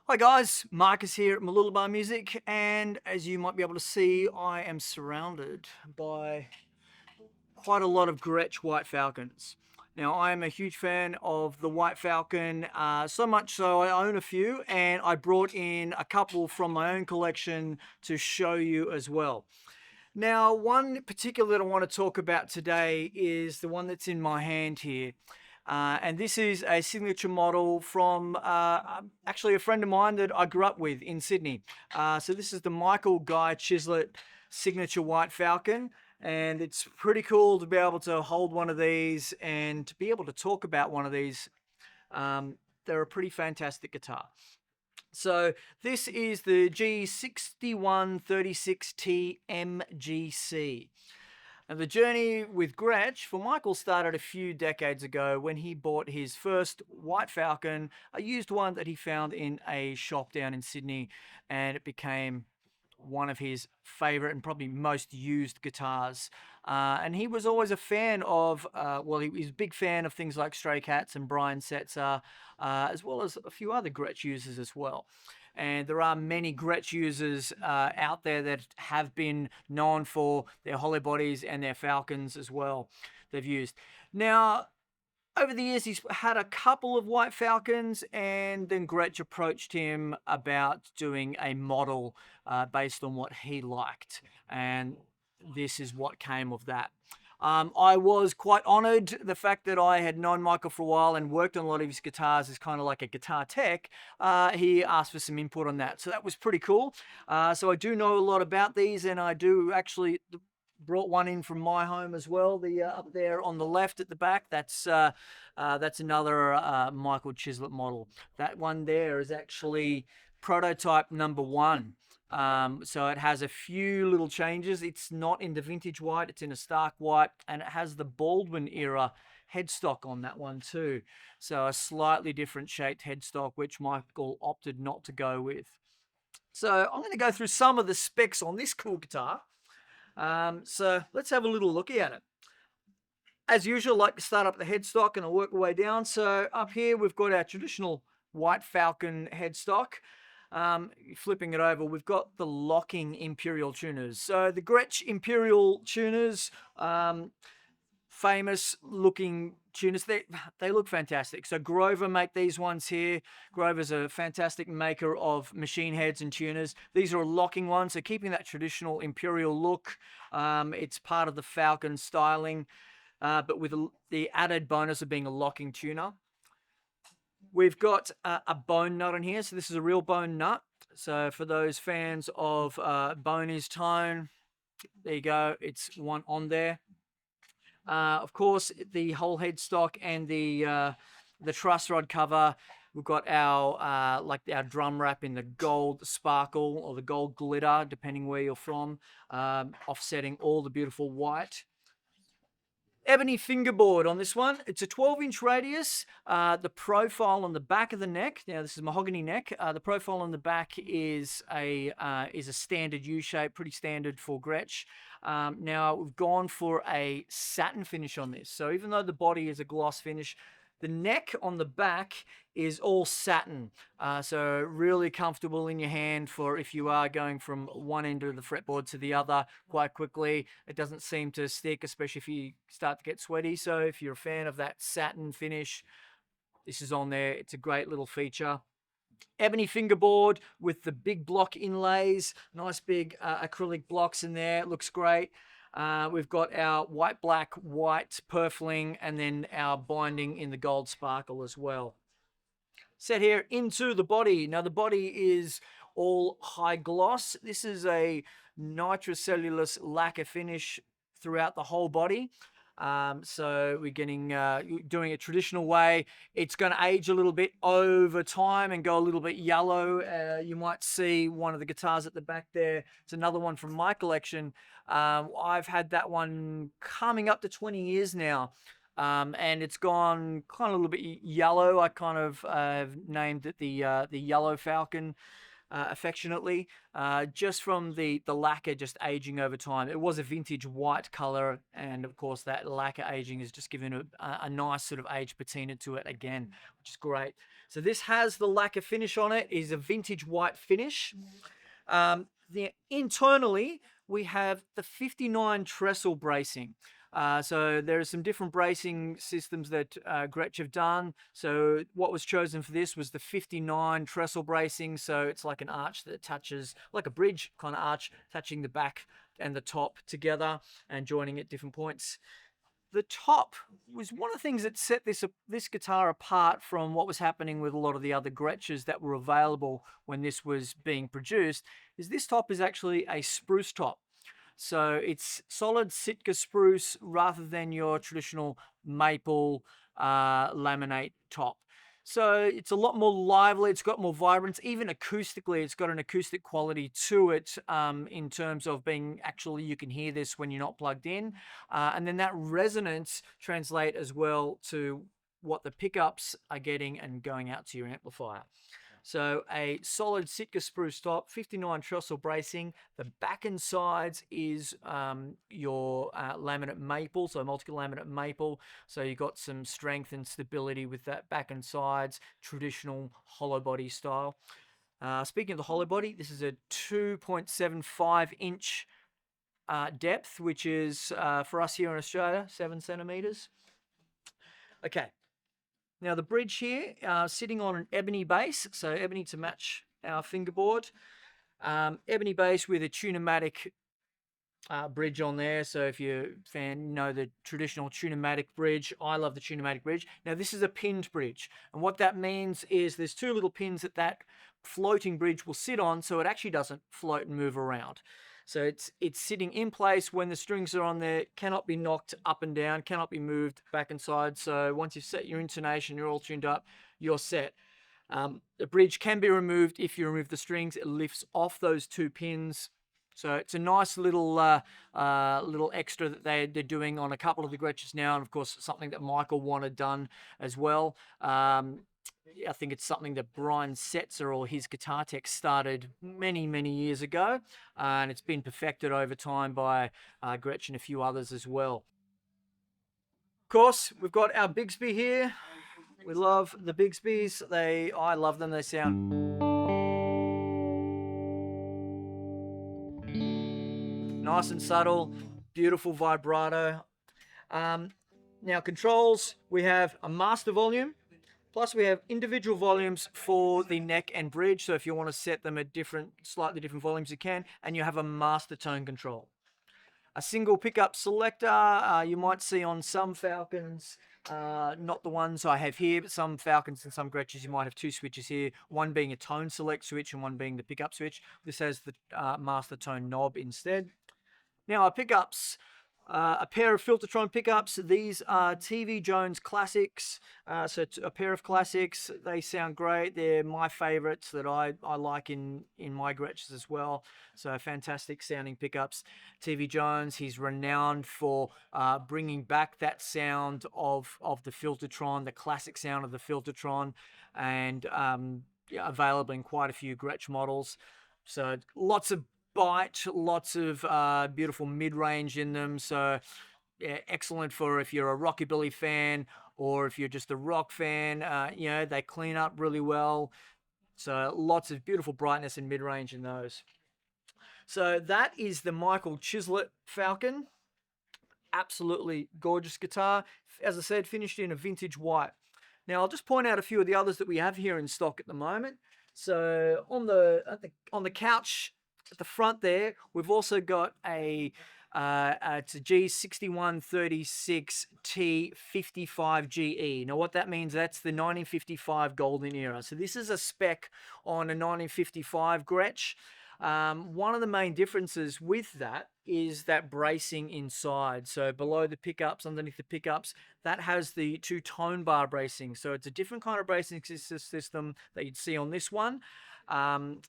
Hi guys, Marcus here at Mooloolaba Music, and as you might be able to see, I am surrounded by quite a lot of Gretsch White Falcons. Now, I am a huge fan of the White Falcon, so much so I own a few, and I brought in a couple from my own collection to show you as well. Now, one particular that I want to talk about today is the one that's in my hand here. And this is a signature model from actually a friend of mine that I grew up with in Sydney. So this is the Michael Guy Chislett signature White Falcon. And it's pretty cool to be able to hold one of these and to be able to talk about one of these. They're a pretty fantastic guitar. So this is the G6136T-MGC. And the journey with Gretsch for Michael started a few decades ago when he bought his first White Falcon, a used one that he found in a shop down in Sydney, and it became one of his favorite and probably most used guitars. And he was always a fan of, he was a big fan of things like Stray Cats and Brian Setzer, as well as a few other Gretsch users as well. And there are many Gretsch users out there that have been known for their hollow bodies and their Falcons as well, they've used. Now, over the years, he's had a couple of White Falcons, and then Gretsch approached him about doing a model based on what he liked, and this is what came of that. I was quite honoured the fact that I had known Michael for a while and worked on a lot of his guitars as kind of like a guitar tech. He asked for some input on that, so that was pretty cool. So I do know a lot about these, and I do actually brought one in from my home as well. The up there on the left at the back, that's another Michael Chislett model. That one there is actually prototype number one. So it has a few little changes. It's not in the vintage white, it's in a stark white, and it has the Baldwin era headstock on that one too. So a slightly different shaped headstock, which Michael opted not to go with. So I'm going to go through some of the specs on this cool guitar. So let's have a little look at it. As usual, I like to start up the headstock and I'll work my way down. So up here, we've got our traditional White Falcon headstock. Flipping it over, we've got the locking Imperial tuners. So the Gretsch Imperial tuners, famous looking tuners, they look fantastic. So Grover make these ones here. Grover's a fantastic maker of machine heads and tuners. These are a locking one, so keeping that traditional Imperial look. It's part of the Falcon styling, but with the added bonus of being a locking tuner. We've got a bone nut on here, so this is a real bone nut. So for those fans of bone is tone, there you go, it's one on there. Of course, the whole headstock and the truss rod cover. We've got our our drum wrap in the gold sparkle or the gold glitter, depending where you're from, offsetting all the beautiful white. Ebony fingerboard on this one. It's a 12-inch radius. The profile on the back of the neck, now this is mahogany neck. The profile on the back is a standard U shape, pretty standard for Gretsch. Now we've gone for a satin finish on this. So even though the body is a gloss finish, the neck on the back is all satin, so really comfortable in your hand for if you are going from one end of the fretboard to the other quite quickly. It doesn't seem to stick, especially if you start to get sweaty. So if you're a fan of that satin finish, this is on there. It's a great little feature. Ebony fingerboard with the big block inlays, nice big acrylic blocks in there. It looks great. We've got our white, black, white purfling, and then our binding in the gold sparkle as well. Set here into the body. Now the body is all high gloss. This is a nitrocellulose lacquer finish throughout the whole body. So we're getting doing a traditional way. It's going to age a little bit over time and go a little bit yellow. You might see one of the guitars at the back there. It's another one from my collection. I've had that one coming up to 20 years now. And it's gone kind of a little bit yellow. I kind of named it the Yellow Falcon. affectionately, just from the lacquer just aging over time. It was a vintage white color, and of course that lacquer aging has just given a nice sort of age patina to it again, which is great. So this has the lacquer finish on it. It is a vintage white finish. Internally, we have the 59 trestle bracing. So there are some different bracing systems that Gretsch have done. So what was chosen for this was the 59 trestle bracing. So it's like an arch that touches, like a bridge kind of arch, touching the back and the top together and joining at different points. The top was one of the things that set this guitar apart from what was happening with a lot of the other Gretsches that were available when this was being produced, is this top is actually a spruce top. So it's solid Sitka spruce rather than your traditional maple laminate top. So it's a lot more lively, it's got more vibrance, even acoustically, it's got an acoustic quality to it in terms of being actually, you can hear this when you're not plugged in. And then that resonance translate as well to what the pickups are getting and going out to your amplifier. So a solid Sitka spruce top, 59 trestle bracing. The back and sides is your laminate maple, so multi-laminate maple. So you've got some strength and stability with that back and sides, traditional hollow body style. Speaking of the hollow body, this is a 2.75 inch depth, which is for us here in Australia, 7 centimeters. Okay. Now the bridge here, sitting on an ebony base, so ebony to match our fingerboard. Ebony base with a Tune-o-matic bridge on there. So if you're a fan, you know the traditional Tune-o-matic bridge. I love the Tune-o-matic bridge. Now this is a pinned bridge, and what that means is there's two little pins that floating bridge will sit on, so it actually doesn't float and move around. So it's sitting in place when the strings are on there, cannot be knocked up and down, cannot be moved back and side. So once you've set your intonation, you're all tuned up, you're set. The bridge can be removed if you remove the strings. It lifts off those two pins. So it's a nice little little extra that they're doing on a couple of the Gretsches now, and of course something that Michael wanted done as well. I think it's something that Brian Setzer or his guitar tech started many years ago, and it's been perfected over time by Gretsch and a few others as well. Of course, we've got our Bigsby here. We love the Bigsbys. I love them. They sound nice and subtle, beautiful vibrato. Now controls, we have a master volume, plus we have individual volumes for the neck and bridge. So if you want to set them at slightly different volumes, you can, and you have a master tone control. A single pickup selector, you might see on some Falcons, not the ones I have here, but some Falcons and some Gretsches, you might have two switches here, one being a tone select switch and one being the pickup switch. This has the master tone knob instead. Now our pickups, a pair of Filtertron pickups. These are TV Jones Classics. So a pair of classics. They sound great. They're my favorites that I like in my Gretsches as well. So fantastic sounding pickups. TV Jones, he's renowned for bringing back that sound of the Filtertron, the classic sound of the Filtertron, and available in quite a few Gretsch models. So lots of bite, lots of beautiful mid-range in them. So yeah, excellent for if you're a rockabilly fan or if you're just a rock fan. You know, they clean up really well. So lots of beautiful brightness and mid-range in those. So that is the Michael Chislett Falcon. Absolutely gorgeous guitar. As I said, finished in a vintage white. Now I'll just point out a few of the others that we have here in stock at the moment. So on the couch at the front there, we've also got it's a G6136T-55GE. Now what that means, that's the 1955 golden era. So this is a spec on a 1955 Gretsch. One of the main differences with that is that bracing inside. So below the pickups, underneath the pickups, that has the two tone bar bracing. So it's a different kind of bracing system that you'd see on this one. And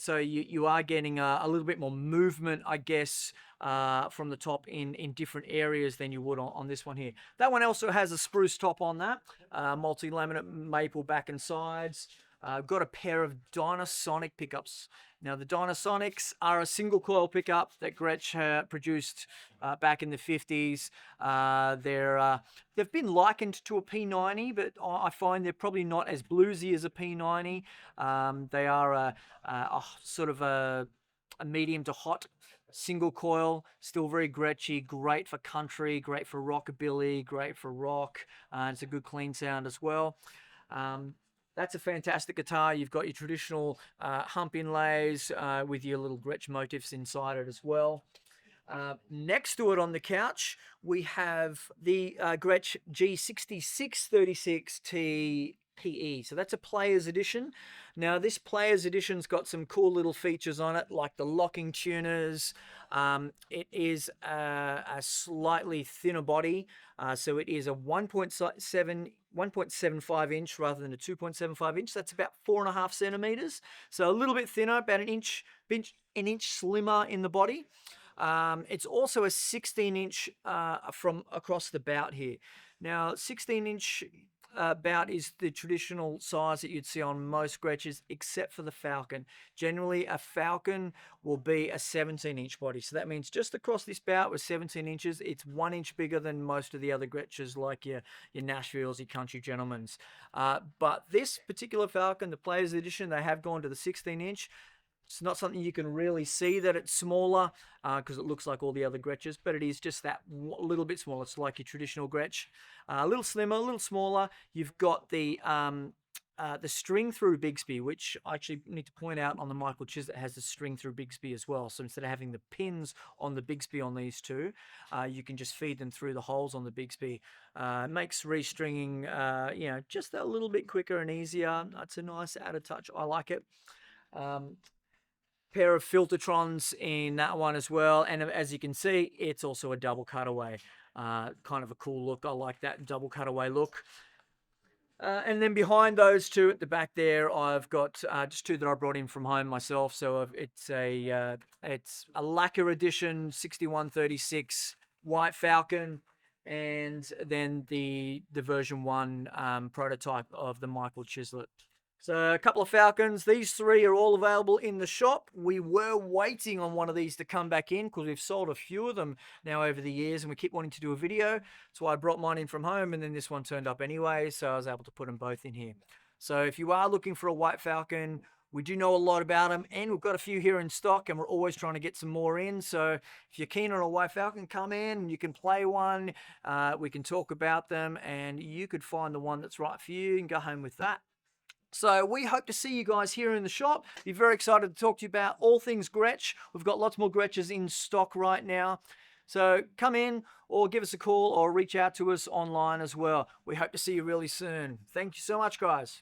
so you are getting a little bit more movement, I guess, from the top in different areas than you would on this one here. That one also has a spruce top on that, multi-laminate maple back and sides. I've got a pair of Dynasonic pickups. Now, the Dynasonics are a single coil pickup that Gretsch produced back in the 50s. They've been likened to a P90, but I find they're probably not as bluesy as a P90. They are a sort of a medium to hot single coil, still very Gretchy, great for country, great for rockabilly, great for rock. It's a good clean sound as well. That's a fantastic guitar. You've got your traditional hump inlays with your little Gretsch motifs inside it as well. Next to it on the couch, we have the Gretsch G6136T-MGC. So that's a player's edition. Now, this player's edition's got some cool little features on it, like the locking tuners. It is a slightly thinner body, so it is a 1.75 inch rather than a 2.75 inch. That's about 4.5 centimeters. So a little bit thinner, about an inch slimmer in the body. It's also a 16 inch from across the bout here. Now, 16 inch bout is the traditional size that you'd see on most Gretsches, except for the Falcon. Generally, a Falcon will be a 17-inch body. So that means just across this bout with 17 inches, it's 1 inch bigger than most of the other Gretsches, like your Nashvilles, your Country Gentlemen's. But this particular Falcon, the Player's Edition, they have gone to the 16-inch. It's not something you can really see that it's smaller because it looks like all the other Gretsches, but it is just that little bit smaller. It's like your traditional Gretsch. A little slimmer, a little smaller. You've got the string-through Bigsby, which I actually need to point out on the Michael Chislett has the string-through Bigsby as well. So instead of having the pins on the Bigsby on these two, you can just feed them through the holes on the Bigsby. It makes restringing, just a little bit quicker and easier. It's a nice added touch. I like it. Pair of Filtertrons in that one as well, and as you can see, it's also a double cutaway. Kind of a cool look. I like that double cutaway look. And then behind those two at the back there, I've got just two that I brought in from home myself. So it's a lacquer edition 6136 White Falcon, and then the version 1 prototype of the Michael Chislett. So a couple of Falcons. These three are all available in the shop. We were waiting on one of these to come back in because we've sold a few of them now over the years and we keep wanting to do a video. So I brought mine in from home and then this one turned up anyway, so I was able to put them both in here. So if you are looking for a White Falcon, we do know a lot about them and we've got a few here in stock and we're always trying to get some more in. So if you're keen on a White Falcon, come in, you can play one, we can talk about them and you could find the one that's right for you and go home with that. So we hope to see you guys here in the shop. Be very excited to talk to you about all things Gretsch. We've got lots more Gretsches in stock right now. So come in or give us a call or reach out to us online as well. We hope to see you really soon. Thank you so much, guys.